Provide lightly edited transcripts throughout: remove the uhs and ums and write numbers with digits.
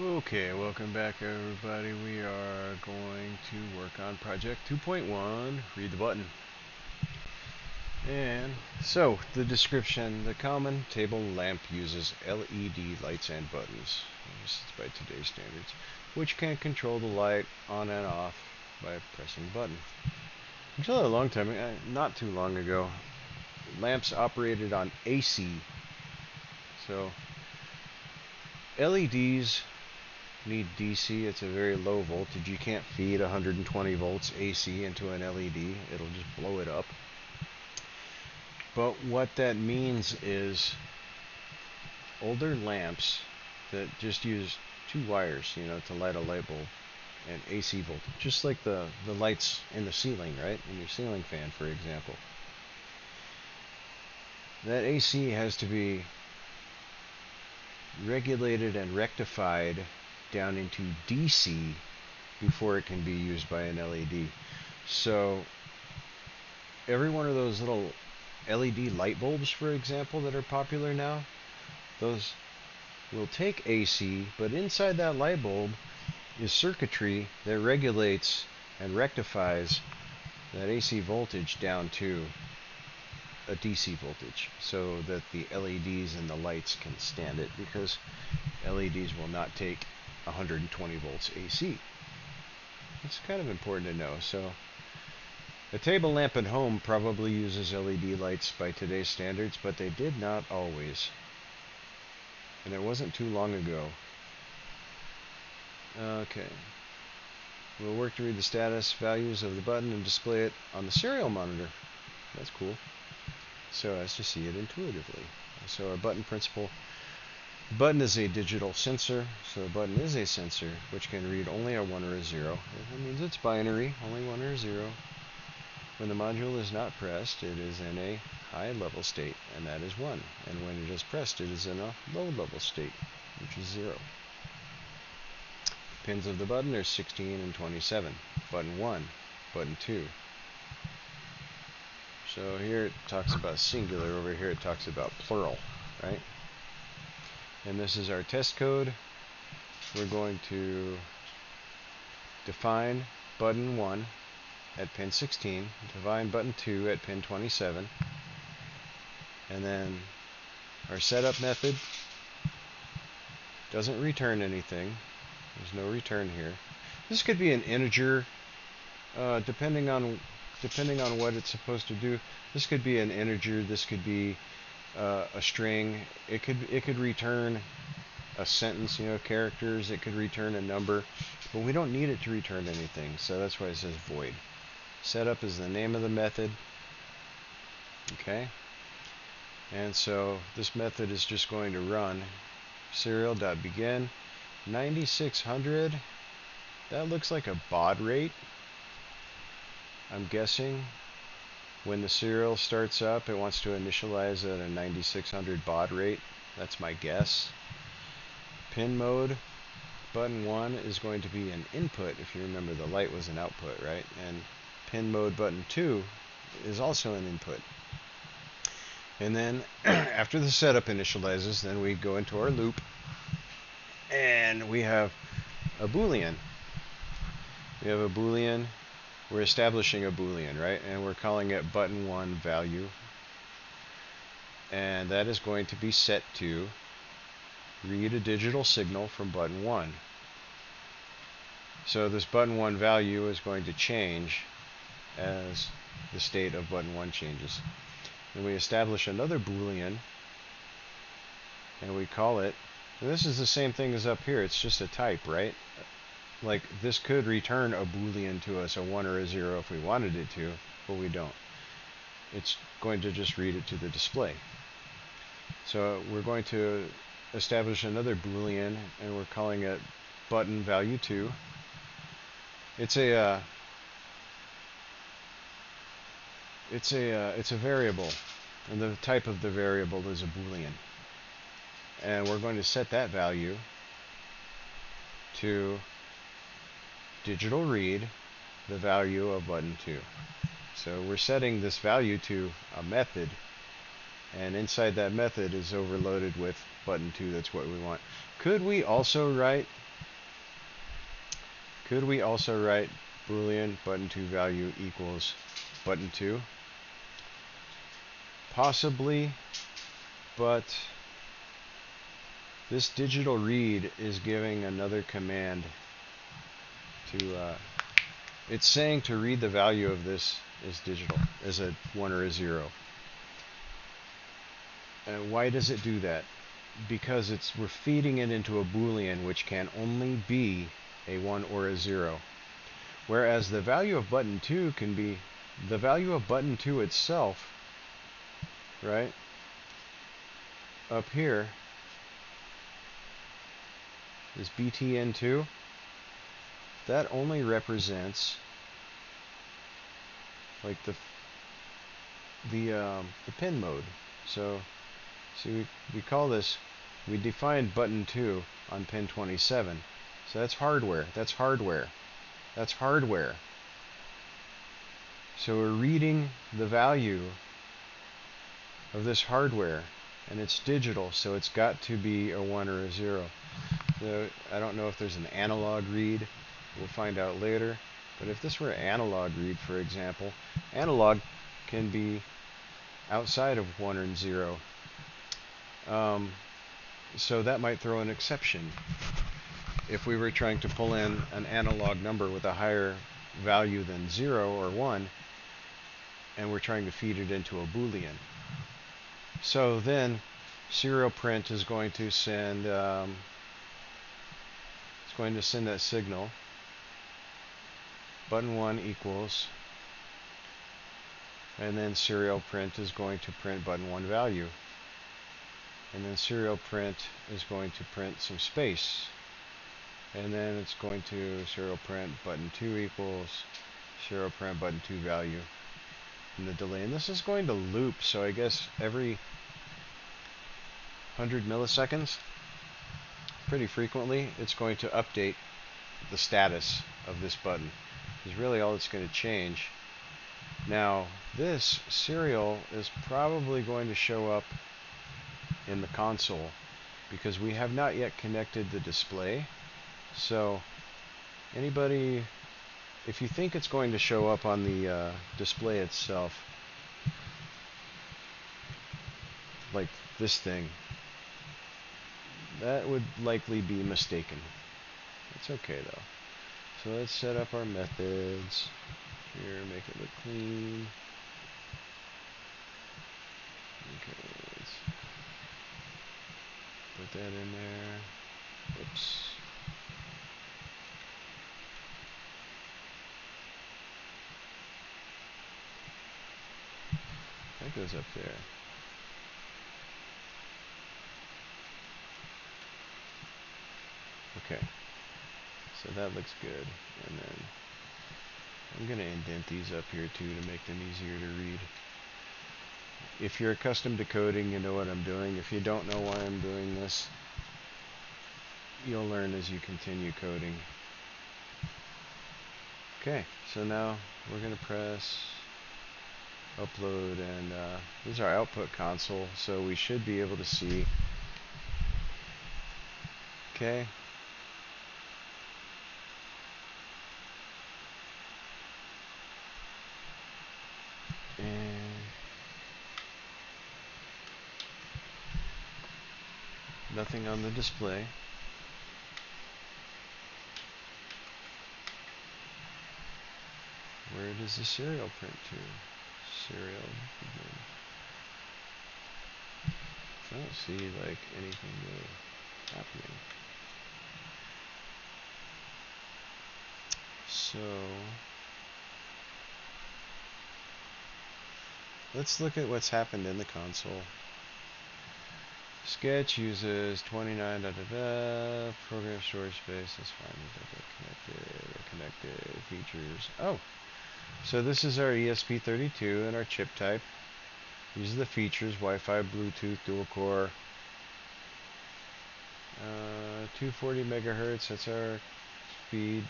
Okay, welcome back everybody. We are going to work on project 2.1, read the button. And so, the description, the common table lamp uses LED lights and buttons, this is by today's standards, which can control the light on and off by pressing a button. Until a long time, not too long ago, lamps operated on AC. So, LEDs need DC. It's a very low voltage. You can't feed 120 volts AC into an LED. It'll just blow it up. But what that means is older lamps that just use two wires, to light a light bulb and AC voltage, just like the lights in the ceiling, right? In your ceiling fan, for example. That AC has to be regulated and rectified down into DC before it can be used by an LED. So every one of those little LED light bulbs, for example, that are popular now, those will take AC, but inside that light bulb is circuitry that regulates and rectifies that AC voltage down to a DC voltage so that the LEDs and the lights can stand it, because LEDs will not take 120 volts AC. It's kind of important to know. So a table lamp at home probably uses LED lights by today's standards, but they did not always. And it wasn't too long ago. Okay. We'll work to read the status values of the button and display it on the serial monitor. That's cool. So as to see it intuitively. So our button principle. The button is a digital sensor, so a button is a sensor which can read only a 1 or a 0. That means it's binary, only 1 or 0. When the module is not pressed, it is in a high level state, and that is 1. And when it is pressed, it is in a low level state, which is 0. Pins of the button are 16 and 27. Button 1, button 2. So here it talks about singular, over here it talks about plural, right? And this is our test code. We're going to define button 1 at pin 16, define button 2 at pin 27, and then our setup method doesn't return anything. There's no return here. This could be an integer, depending on what it's supposed to do. This could be an integer. This could be a string. It could return a sentence, characters. It could return a number, but we don't need it to return anything. So that's why it says void. Setup is the name of the method. Okay. And so this method is just going to run serial.begin 9600. That looks like a baud rate. I'm guessing when the serial starts up, it wants to initialize at a 9600 baud rate. That's my guess. Pin mode, button 1 is going to be an input. If you remember, the light was an output, right? And pin mode button 2 is also an input. And then after the setup initializes, then we go into our loop, and we have a Boolean. We have a Boolean. We're establishing a Boolean, right? And we're calling it button 1 value. And that is going to be set to read a digital signal from button 1. So this button 1 value is going to change as the state of button 1 changes. And we establish another Boolean, and we call it, and this is the same thing as up here, it's just a type, right? Like, this could return a Boolean to us, a 1 or a 0 if we wanted it to, but we don't. It's going to just read it to the display. So we're going to establish another Boolean, and we're calling it button value 2. It's a variable, and the type of the variable is a Boolean. And we're going to set that value to digital read the value of button 2. So we're setting this value to a method, and inside that method is overloaded with button 2. That's what we want. Could we also write Could we also write Boolean button2 value equals button2? Possibly, but this digital read is giving another command to, it's saying to read the value of this as digital, as a 1 or a 0. And why does it do that? Because we're feeding it into a Boolean which can only be a 1 or a 0. Whereas the value of button2 can be the value of button2 itself, right? Up here is btn2. That only represents like the pin mode. So see, we call this, we defined button2 on pin 27. So that's hardware. That's hardware. That's hardware. So we're reading the value of this hardware, and it's digital, so it's got to be a 1 or a 0. So I don't know if there's an analog read. We'll find out later. But if this were an analog read, for example, analog can be outside of 1 and 0. So that might throw an exception. If we were trying to pull in an analog number with a higher value than 0 or 1, and we're trying to feed it into a Boolean. So then serial print is going to send that signal, button1 equals, and then serial print is going to print button1 value, and then serial print is going to print some space, and then it's going to serial print button2 equals serial print button2 value in the delay. And this is going to loop, so I guess every 100 milliseconds, pretty frequently, it's going to update the status of this button. Is really all it's going to change. Now, this serial is probably going to show up in the console because we have not yet connected the display. So anybody, if you think it's going to show up on the display itself, like this thing, that would likely be mistaken. It's okay though. So let's set up our methods here, make it look clean. Okay, let's put that in there. Oops. That goes up there. Okay, so that looks good. And then I'm going to indent these up here too to make them easier to read. If you're accustomed to coding, you know what I'm doing. If you don't know why I'm doing this, you'll learn as you continue coding. Okay, so now we're going to press upload, and this is our output console, so we should be able to see. Okay. And nothing on the display. Where does the serial print to? Serial. I don't see like anything really happening. So let's look at what's happened in the console. Sketch uses 29 program storage space. That's fine. Connected features. Oh, so this is our ESP32 and our chip type. These are the features: Wi-Fi, Bluetooth, dual core, 240 megahertz. That's our speed.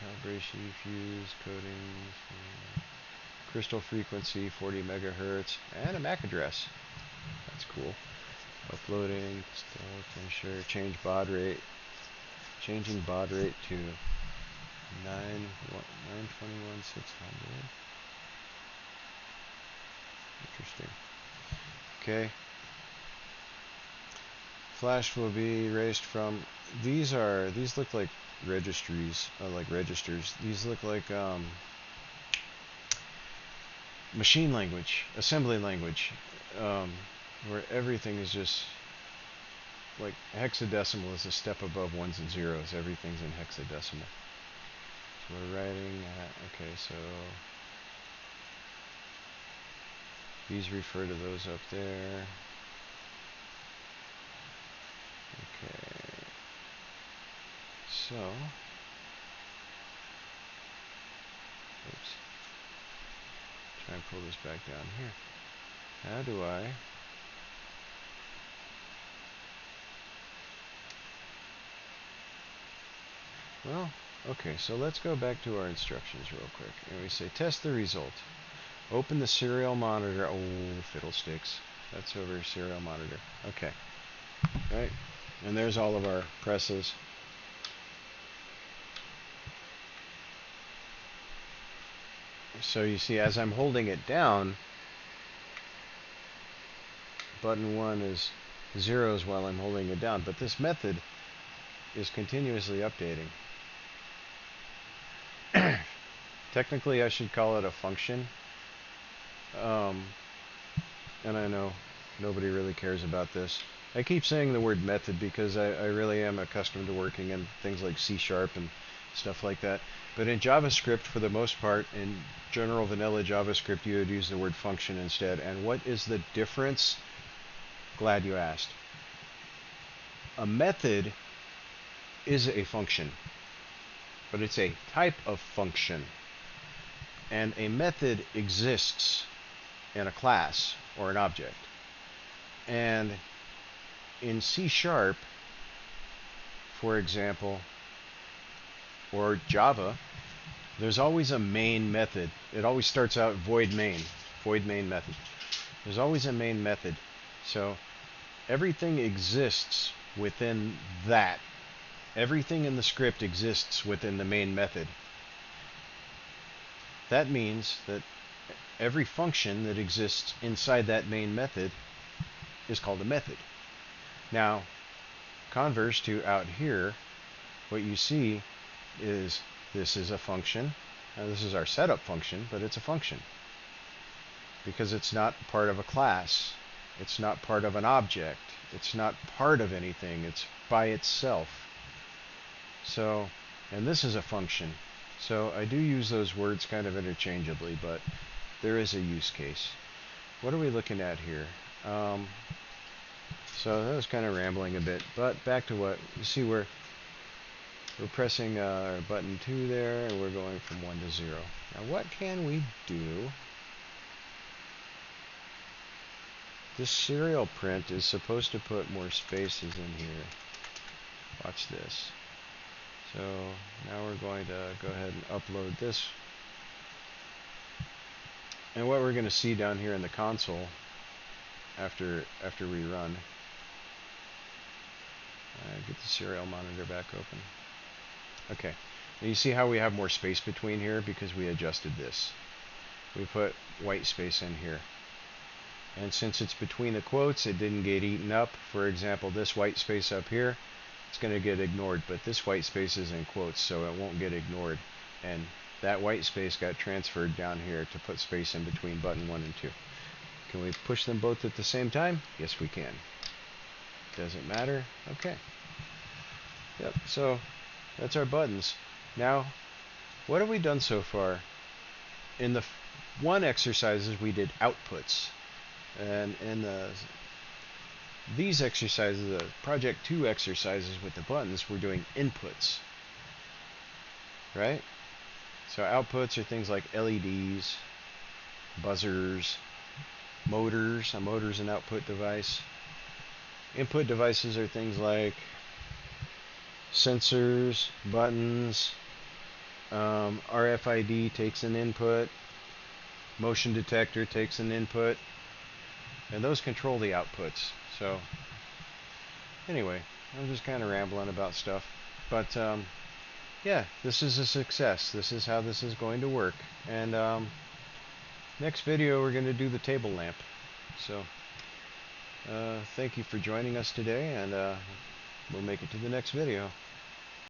Calibration, fuse, coding, crystal frequency, 40 megahertz, and a MAC address. That's cool. Uploading, finisher, change baud rate. Changing baud rate to 921,600. Interesting. Okay. Flash will be erased from. These look like registries, like registers. These look like machine language, assembly language, where everything is just like hexadecimal is a step above ones and zeros. Everything's in hexadecimal. So we're writing. Okay, so these refer to those up there. Okay. So, oops. Try and pull this back down here. How do I? Well, okay, so let's go back to our instructions real quick. And we say test the result. Open the serial monitor. Oh, fiddlesticks. That's over serial monitor. Okay. Right. And there's all of our presses. So you see, as I'm holding it down, button 1 is zeros while I'm holding it down. But this method is continuously updating. Technically, I should call it a function. And I know nobody really cares about this. I keep saying the word method because I really am accustomed to working in things like C# and stuff like that. But in JavaScript, for the most part, in general vanilla JavaScript, you would use the word function instead. And what is the difference? Glad you asked. A method is a function, but it's a type of function. And a method exists in a class or an object. And in C#, for example, or Java, there's always a main method. It always starts out void main method. There's always a main method. So everything exists within that. Everything in the script exists within the main method. That means that every function that exists inside that main method is called a method. Now, converse to out here, what you see is this is a function. Now, this is our setup function, but it's a function because it's not part of a class. It's not part of an object. It's not part of anything. It's by itself. So, and this is a function. So I do use those words kind of interchangeably, but there is a use case. What are we looking at here? So that was kind of rambling a bit, but back to what you see, we're pressing our button 2 there, and we're going from 1 to 0. Now what can we do? This serial print is supposed to put more spaces in here. Watch this. So now we're going to go ahead and upload this. And what we're going to see down here in the console after we run, get the serial monitor back open. Okay, now you see how we have more space between here because we adjusted this. We put white space in here. And since it's between the quotes, it didn't get eaten up. For example, this white space up here, it's going to get ignored, but this white space is in quotes, so it won't get ignored. And that white space got transferred down here to put space in between button 1 and 2. Can we push them both at the same time? Yes, we can. Doesn't matter. Okay. Yep, so that's our buttons. Now, what have we done so far? In the one exercises, we did outputs. And in these exercises, the project 2 exercises with the buttons, we're doing inputs. Right? So outputs are things like LEDs, buzzers, motors. A motor is an output device. Input devices are things like sensors, buttons, RFID takes an input, motion detector takes an input, and those control the outputs. So anyway, I'm just kind of rambling about stuff, but yeah, this is a success. This is how this is going to work. And next video we're going to do the table lamp. So thank you for joining us today, and we'll make it to the next video.